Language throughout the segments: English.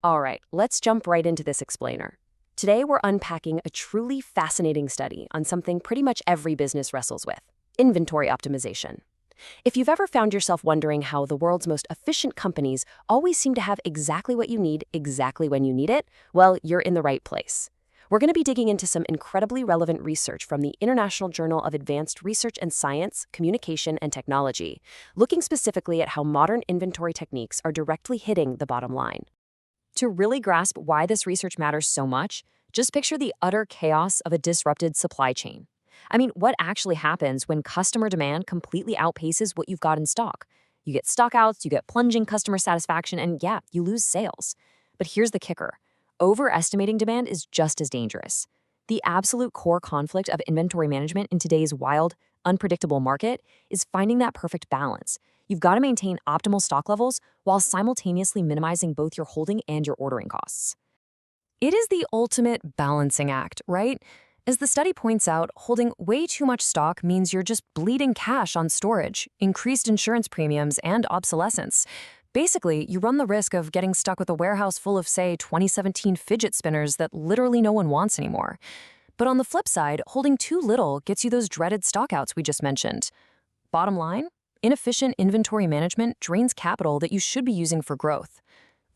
All right, let's jump right into this explainer. Today, we're unpacking a truly fascinating study on something pretty much every business wrestles with: inventory optimization. If you've ever found yourself wondering how the world's most efficient companies always seem to have exactly what you need exactly when you need it, well, you're in the right place. We're going to be digging into some incredibly relevant research from the International Journal of Advanced Research and Science, Communication, and Technology, looking specifically at how modern inventory techniques are directly hitting the bottom line. To really grasp why this research matters so much, just picture the utter chaos of a disrupted supply chain. I mean, what actually happens when customer demand completely outpaces what you've got in stock? You get stockouts, you get plunging customer satisfaction, and yeah, you lose sales. But here's the kicker: overestimating demand is just as dangerous. The absolute core conflict of inventory management in today's wild, unpredictable market is finding that perfect balance. You've got to maintain optimal stock levels while simultaneously minimizing both your holding and your ordering costs. It is the ultimate balancing act, right? As the study points out, holding way too much stock means you're just bleeding cash on storage, increased insurance premiums, and obsolescence. Basically, you run the risk of getting stuck with a warehouse full of, say, 2017 fidget spinners that literally no one wants anymore. But on the flip side, holding too little gets you those dreaded stockouts we just mentioned. Bottom line, inefficient inventory management drains capital that you should be using for growth.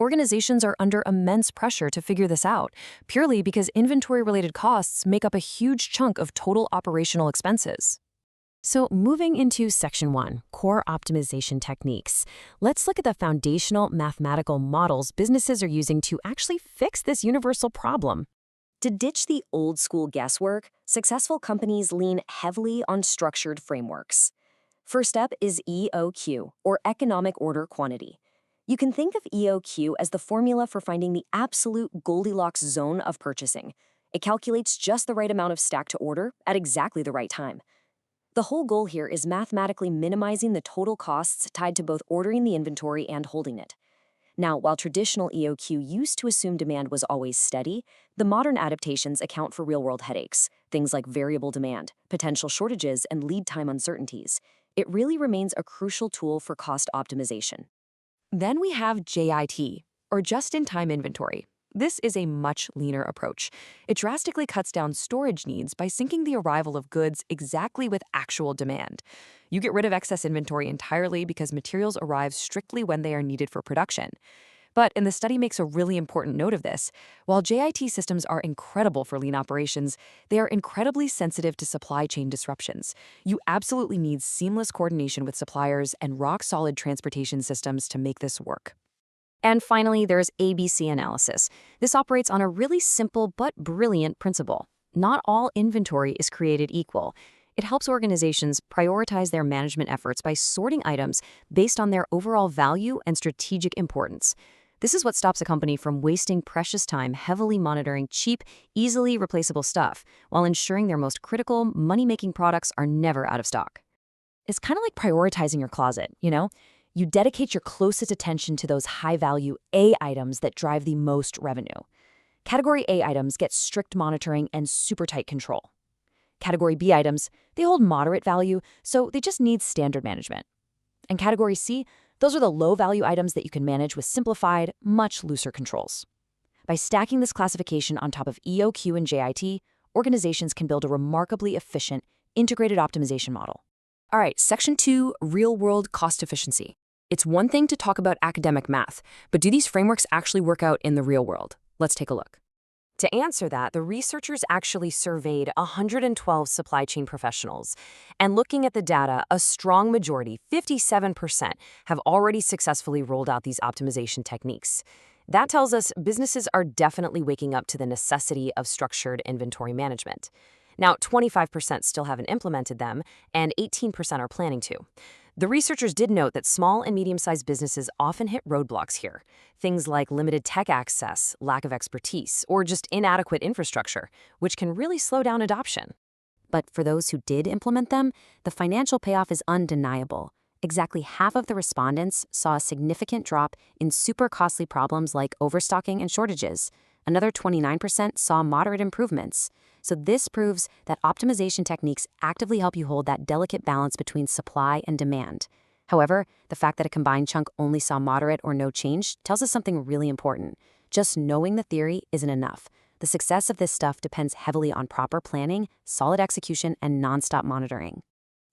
Organizations are under immense pressure to figure this out, purely because inventory-related costs make up a huge chunk of total operational expenses. So moving into Section 1, Core Optimization Techniques, let's look at the foundational mathematical models businesses are using to actually fix this universal problem. To ditch the old-school guesswork, successful companies lean heavily on structured frameworks. First step is EOQ, or Economic Order Quantity. You can think of EOQ as the formula for finding the absolute Goldilocks zone of purchasing. It calculates just the right amount of stack to order at exactly the right time. The whole goal here is mathematically minimizing the total costs tied to both ordering the inventory and holding it. Now, while traditional EOQ used to assume demand was always steady, the modern adaptations account for real-world headaches, things like variable demand, potential shortages, and lead time uncertainties. It really remains a crucial tool for cost optimization. Then we have JIT, or just-in-time inventory. This is a much leaner approach. It drastically cuts down storage needs by syncing the arrival of goods exactly with actual demand. You get rid of excess inventory entirely because materials arrive strictly when they are needed for production. And the study makes a really important note of this. While JIT systems are incredible for lean operations, they are incredibly sensitive to supply chain disruptions. You absolutely need seamless coordination with suppliers and rock-solid transportation systems to make this work. And finally, there's ABC analysis. This operates on a really simple but brilliant principle. Not all inventory is created equal. It helps organizations prioritize their management efforts by sorting items based on their overall value and strategic importance. This is what stops a company from wasting precious time heavily monitoring cheap, easily replaceable stuff while ensuring their most critical, money-making products are never out of stock. It's kind of like prioritizing your closet, you know? You dedicate your closest attention to those high-value A items that drive the most revenue. Category A items get strict monitoring and super tight control. Category B items, they hold moderate value, so they just need standard management. And Category C, those are the low-value items that you can manage with simplified, much looser controls. By stacking this classification on top of EOQ and JIT, organizations can build a remarkably efficient, integrated optimization model. All right, Section 2, Real-World Cost Efficiency. It's one thing to talk about academic math, but do these frameworks actually work out in the real world? Let's take a look. To answer that, the researchers actually surveyed 112 supply chain professionals. And looking at the data, a strong majority, 57%, have already successfully rolled out these optimization techniques. That tells us businesses are definitely waking up to the necessity of structured inventory management. Now, 25% still haven't implemented them, and 18% are planning to. The researchers did note that small and medium-sized businesses often hit roadblocks here. Things like limited tech access, lack of expertise, or just inadequate infrastructure, which can really slow down adoption. But for those who did implement them, the financial payoff is undeniable. Exactly half of the respondents saw a significant drop in super costly problems like overstocking and shortages. Another 29% saw moderate improvements. So this proves that optimization techniques actively help you hold that delicate balance between supply and demand. However, the fact that a combined chunk only saw moderate or no change tells us something really important. Just knowing the theory isn't enough. The success of this stuff depends heavily on proper planning, solid execution, and nonstop monitoring.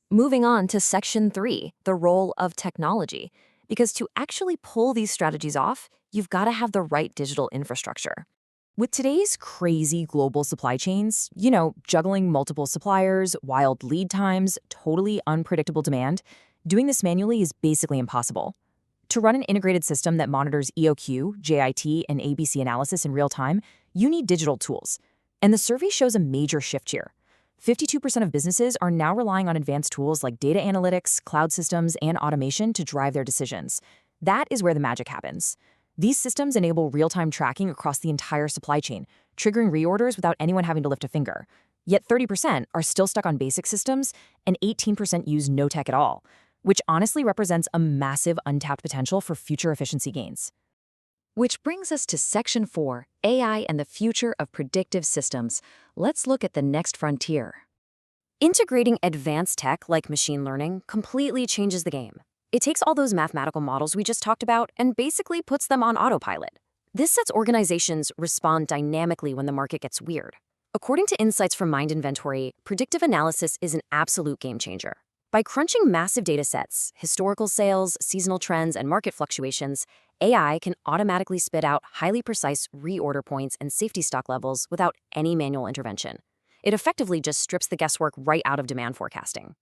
Moving on to Section 3, the role of technology. Because to actually pull these strategies off, you've got to have the right digital infrastructure. With today's crazy global supply chains, juggling multiple suppliers, wild lead times, totally unpredictable demand, doing this manually is basically impossible. To run an integrated system that monitors EOQ, JIT, and ABC analysis in real time, you need digital tools. And the survey shows a major shift here. 52% of businesses are now relying on advanced tools like data analytics, cloud systems, and automation to drive their decisions. That is where the magic happens. These systems enable real-time tracking across the entire supply chain, triggering reorders without anyone having to lift a finger. Yet 30% are still stuck on basic systems, and 18% use no tech at all, which honestly represents a massive untapped potential for future efficiency gains. Which brings us to Section 4, AI and the future of predictive systems. Let's look at the next frontier. Integrating advanced tech like machine learning completely changes the game. It takes all those mathematical models we just talked about and basically puts them on autopilot. This lets organizations respond dynamically when the market gets weird. According to insights from Mind Inventory, predictive analysis is an absolute game changer. By crunching massive data sets, historical sales, seasonal trends, and market fluctuations, AI can automatically spit out highly precise reorder points and safety stock levels without any manual intervention. It effectively just strips the guesswork right out of demand forecasting.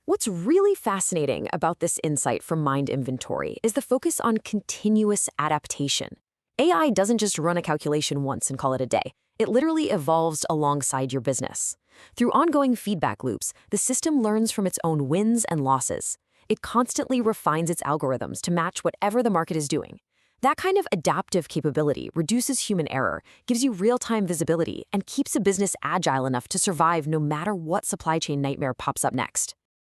What's really fascinating about this insight from Mind Inventory is the focus on continuous adaptation. AI doesn't just run a calculation once and call it a day. It literally evolves alongside your business. Through ongoing feedback loops, the system learns from its own wins and losses. It constantly refines its algorithms to match whatever the market is doing. That kind of adaptive capability reduces human error, gives you real-time visibility, and keeps a business agile enough to survive no matter what supply chain nightmare pops up next.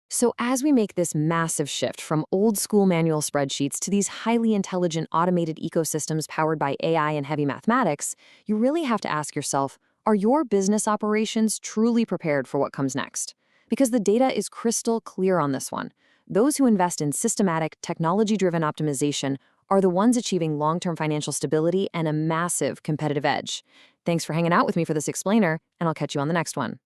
So as we make this massive shift from old-school manual spreadsheets to these highly intelligent automated ecosystems powered by AI and heavy mathematics, you really have to ask yourself, are your business operations truly prepared for what comes next? Because the data is crystal clear on this one. Those who invest in systematic, technology-driven optimization are the ones achieving long-term financial stability and a massive competitive edge. Thanks for hanging out with me for this explainer, and I'll catch you on the next one.